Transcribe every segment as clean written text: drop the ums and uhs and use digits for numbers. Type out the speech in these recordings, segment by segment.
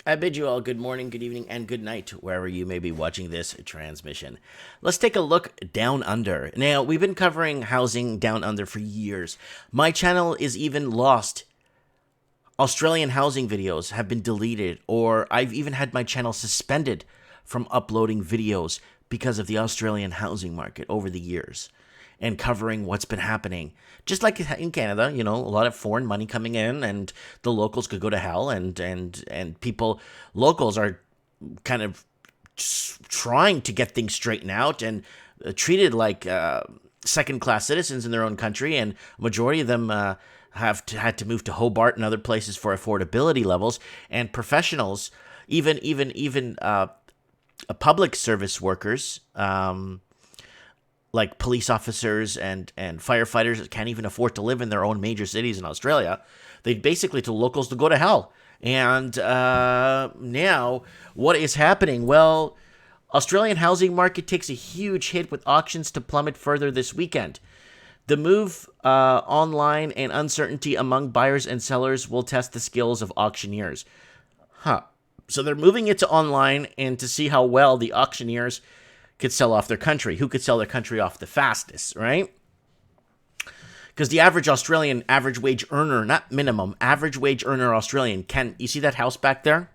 I bid you all good morning, good evening, and good night, wherever you may be watching this transmission. Let's take a look down under. Now, we've been covering housing down under for years. My channel is even lost. Australian housing videos have been deleted, or I've even had my channel suspended from uploading videos because of the Australian housing market over the years and covering what's been happening. Just like in Canada, a lot of foreign money coming in, and the locals could go to hell, and locals are kind of trying to get things straightened out and treated like second-class citizens in their own country, and a majority of them had to move to Hobart and other places for affordability levels, and professionals, even public service workers, like police officers and firefighters that can't even afford to live in their own major cities in Australia. They basically told locals to go to hell. And now, what is happening? Well, Australian housing market takes a huge hit with auctions to plummet further this weekend. The move online and uncertainty among buyers and sellers will test the skills of auctioneers. So they're moving it to online and to see how well the auctioneers could sell off their country. Who could sell their country off the fastest, right? Because the average Australian average wage earner, not minimum, average wage earner Australian, you see that house back there?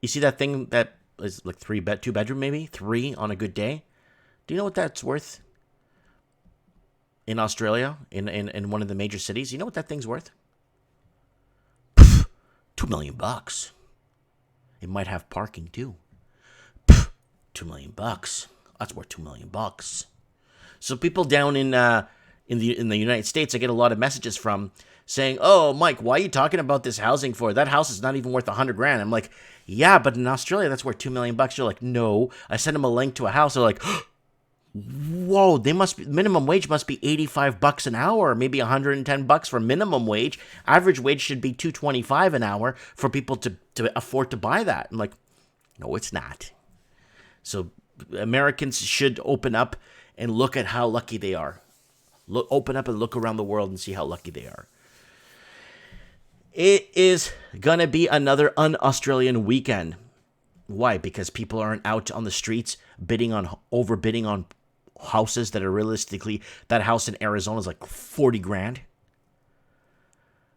You see that thing that is like two bedroom maybe? 3 on a good day? Do you know what that's worth in Australia, in one of the major cities? You know what that thing's worth? $2 million. It might have parking too. $2 million. That's worth $2 million. So people down in the United States, I get a lot of messages from saying, "Oh, Mike, why are you talking about this housing for? That house is not even worth $100,000." I'm like, "Yeah, but in Australia, that's worth $2 million." They're like, "No." I sent them a link to a house. They're like, "Whoa, minimum wage must be $85 an hour, maybe $110 for minimum wage. Average wage should be $225 an hour for people to afford to buy that." I'm like, "No, it's not." So Americans should open up and look at how lucky they are. Open up and look around the world and see how lucky they are. It is going to be another un-Australian weekend. Why? Because people aren't out on the streets overbidding on houses that are realistically, that house in Arizona is like $40,000.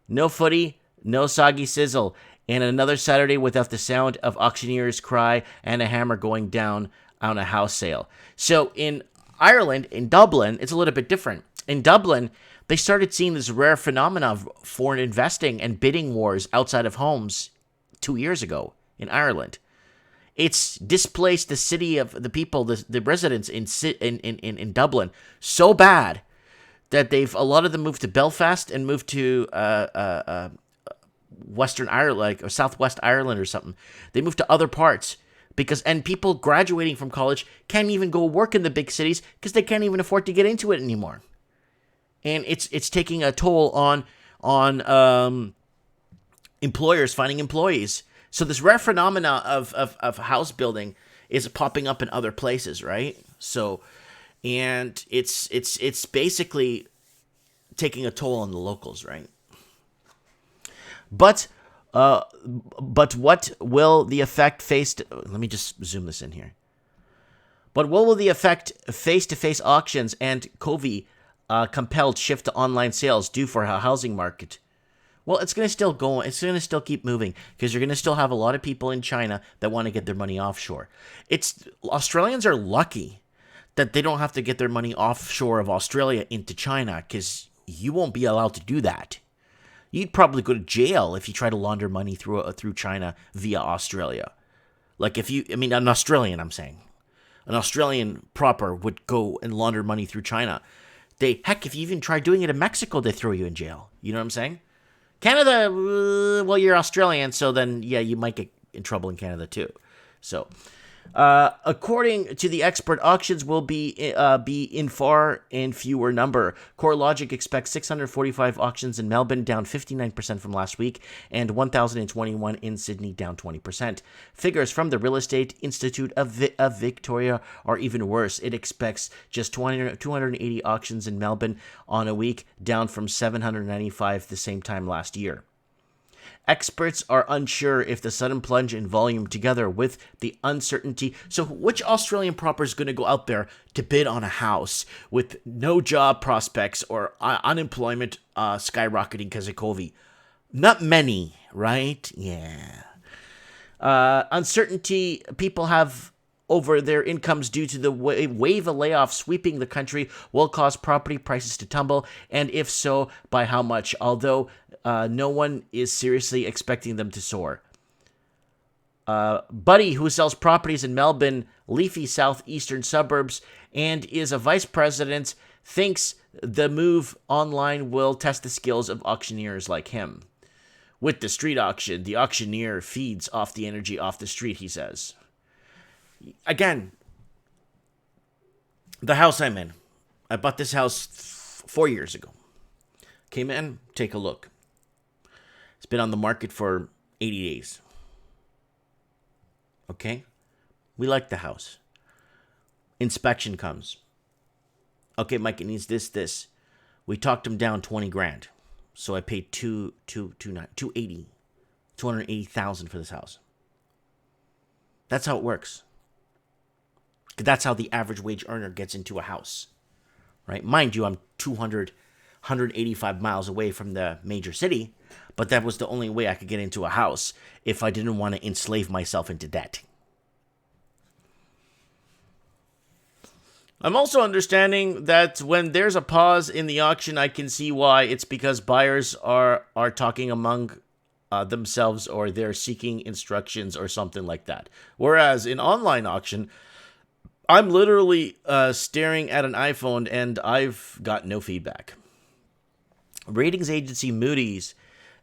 No footy, no soggy sizzle. And another Saturday without the sound of auctioneer's cry and a hammer going down on a house sale. So in Ireland, in Dublin, it's a little bit different. In Dublin, they started seeing this rare phenomenon of foreign investing and bidding wars outside of homes 2 years ago in Ireland. It's displaced the city of the people, the residents in Dublin so bad that a lot of them moved to Belfast and moved to Western Ireland, or Southwest Ireland or something. They moved to other parts and people graduating from college can't even go work in the big cities because they can't even afford to get into it anymore. And it's taking a toll on employers finding employees. So this rare phenomena of house building is popping up in other places, right? So, and it's basically taking a toll on the locals, right? But what will the effect faced? Let me just zoom this in here. But what will the effect face-to-face auctions and COVID compelled shift to online sales do for a housing market? Well, it's going to still go. It's going to still keep moving because you're going to still have a lot of people in China that want to get their money offshore. Australians are lucky that they don't have to get their money offshore of Australia into China, because you won't be allowed to do that. You'd probably go to jail if you try to launder money through China via Australia. Like an Australian, I'm saying. An Australian proper would go and launder money through China. If you even try doing it in Mexico, they throw you in jail. You know what I'm saying? Canada, well, you're Australian, so then, yeah, you might get in trouble in Canada too. So, according to the expert, auctions will be in far and fewer number. CoreLogic expects 645 auctions in Melbourne, down 59% from last week, and 1,021 in Sydney, down 20%. Figures from the Real Estate Institute of Victoria are even worse. It expects just 280 auctions in Melbourne on a week, down from 795 the same time last year. Experts are unsure if the sudden plunge in volume, together with the uncertainty. So, which Australian proper is going to go out there to bid on a house with no job prospects or unemployment skyrocketing because of COVID? Not many, right? Yeah. Uncertainty people have over their incomes due to the wave of layoffs sweeping the country will cause property prices to tumble, and if so, by how much? Although no one is seriously expecting them to soar. Buddy, who sells properties in Melbourne, leafy southeastern suburbs, and is a vice president, thinks the move online will test the skills of auctioneers like him. With the street auction, the auctioneer feeds off the energy off the street, he says. Again, the house I'm in. I bought this house 4 years ago. Came in, take a look. It's been on the market for 80 days. Okay? We like the house. Inspection comes. Okay, Mike, it needs this. We talked him down 20 grand. So I paid 280,000 for this house. That's how it works. That's how the average wage earner gets into a house, right? Mind you, I'm 185 miles away from the major city, but that was the only way I could get into a house if I didn't want to enslave myself into debt. I'm also understanding that when there's a pause in the auction, I can see why. It's because buyers are talking among themselves, or they're seeking instructions or something like that. Whereas in online auction, I'm literally staring at an iPhone and I've got no feedback. Ratings agency Moody's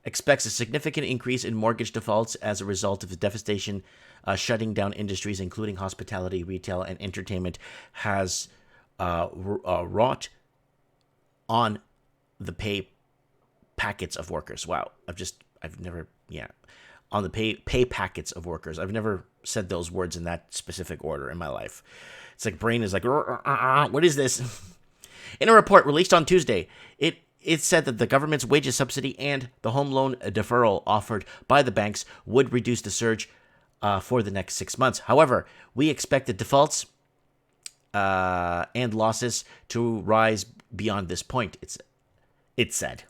expects a significant increase in mortgage defaults as a result of the devastation shutting down industries including hospitality, retail, and entertainment has wrought on the pay packets of workers. Wow, on the pay packets of workers. I've never said those words in that specific order in my life. It's like brain is like, what is this? In a report released on Tuesday, it said that the government's wages subsidy and the home loan deferral offered by the banks would reduce the surge for the next 6 months. However, we expect the defaults and losses to rise beyond this point, it said.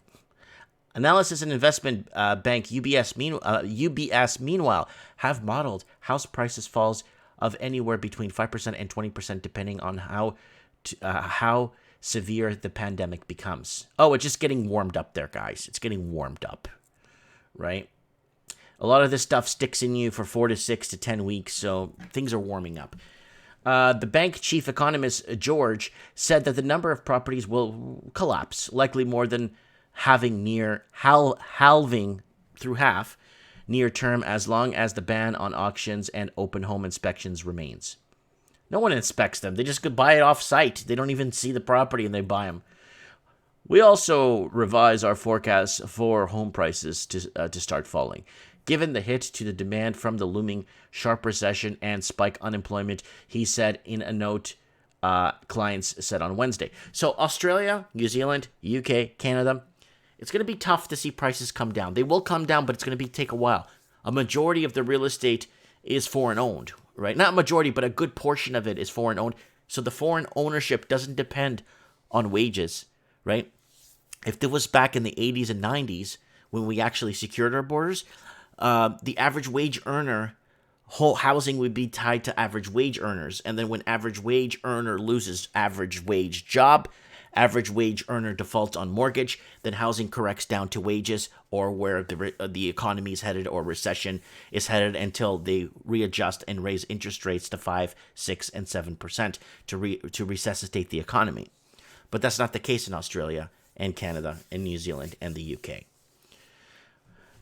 Analysis and investment bank UBS, meanwhile, have modeled house prices falls of anywhere between 5% and 20%, depending on how severe the pandemic becomes. Oh, it's just getting warmed up there, guys. It's getting warmed up, right? A lot of this stuff sticks in you for 4 to 6 to 10 weeks, so things are warming up. The bank chief economist, George, said that the number of properties will collapse, likely more than halving through half near term, as long as the ban on auctions and open home inspections remains. No one inspects them. They just go buy it off site. They don't even see the property and they buy them. We also revise our forecasts for home prices to start falling. Given the hit to the demand from the looming sharp recession and spike unemployment, he said in a note clients said on Wednesday. So Australia, New Zealand, UK, Canada, it's going to be tough to see prices come down. They will come down, but it's going to take a while. A majority of the real estate is foreign owned, right? Not a majority, but a good portion of it is foreign owned. So the foreign ownership doesn't depend on wages, right? If it was back in the 80s and 90s when we actually secured our borders, the average wage earner, whole housing would be tied to average wage earners. And then when average wage earner loses average wage job, average wage earner defaults on mortgage, then housing corrects down to wages or where the economy is headed or recession is headed until they readjust and raise interest rates to 5, 6, and 7% to resuscitate the economy. But that's not the case in Australia and Canada and New Zealand and the UK.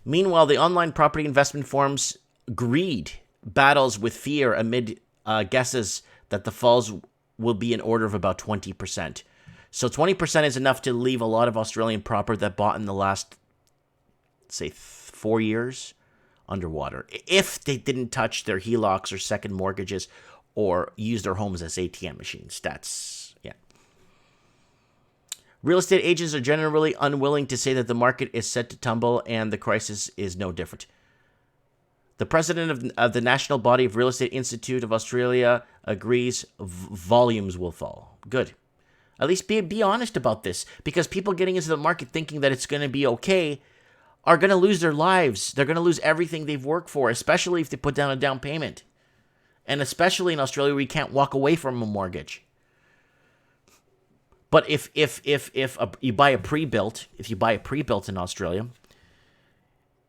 Meanwhile, the online property investment firms greed battles with fear amid guesses that the falls will be in order of about 20%. So 20% is enough to leave a lot of Australian proper that bought in the last, say, 4 years underwater. If they didn't touch their HELOCs or second mortgages or use their homes as ATM machines. That's, yeah. Real estate agents are generally unwilling to say that the market is set to tumble and the crisis is no different. The president of the National Body of Real Estate Institute of Australia agrees volumes will fall. Good. At least be honest about this, because people getting into the market thinking that it's going to be okay are going to lose their lives. They're going to lose everything they've worked for, especially if they put down a down payment. And especially in Australia where you can't walk away from a mortgage. But if you buy a pre-built, in Australia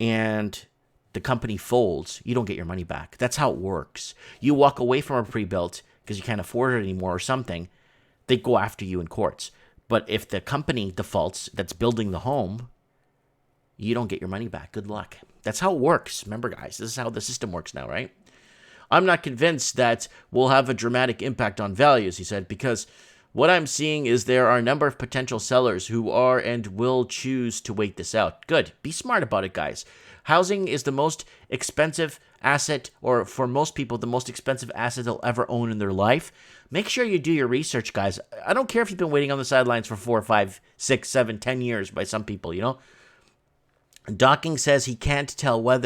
and the company folds, you don't get your money back. That's how it works. You walk away from a pre-built because you can't afford it anymore or something, they go after you in courts. But if the company defaults that's building the home, you don't get your money back. Good luck. That's how it works. Remember, guys, this is how the system works now, right? I'm not convinced that we'll have a dramatic impact on values, he said, because what I'm seeing is there are a number of potential sellers who are and will choose to wait this out. Good. Be smart about it, guys. Housing is the most expensive asset, or for most people, the most expensive asset they'll ever own in their life. Make sure you do your research, guys. I don't care if you've been waiting on the sidelines for 4, 5, 6, 7, 10 years by some people, you know. Docking says he can't tell what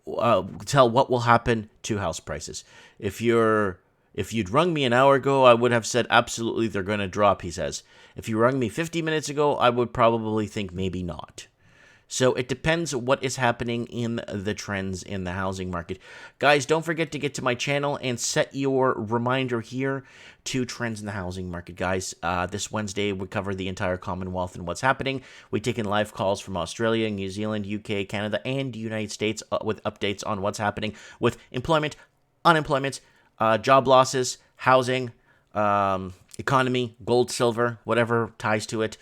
will happen to house prices. If you'd rung me an hour ago, I would have said absolutely they're going to drop, he says. If you rung me 50 minutes ago, I would probably think maybe not. So it depends what is happening in the trends in the housing market. Guys, don't forget to get to my channel and set your reminder here to trends in the housing market, guys. This Wednesday, we cover the entire Commonwealth and what's happening. We take in live calls from Australia, New Zealand, UK, Canada, and the United States with updates on what's happening with employment, unemployment, job losses, housing, economy, gold, silver, whatever ties to it.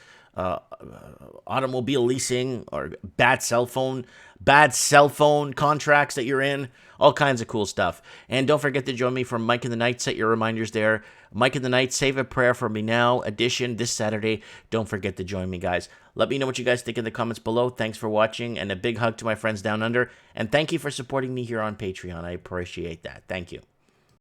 Automobile leasing or bad cell phone contracts that you're in, all kinds of cool stuff. And don't forget to join me for Mike in the Night. Set your reminders there. Mike in the Night, Save a Prayer for Me Now edition this Saturday. Don't forget to join me, guys. Let me know what you guys think in the comments below. Thanks for watching, and a big hug to my friends down under. And thank you for supporting me here on Patreon. I appreciate that. Thank you.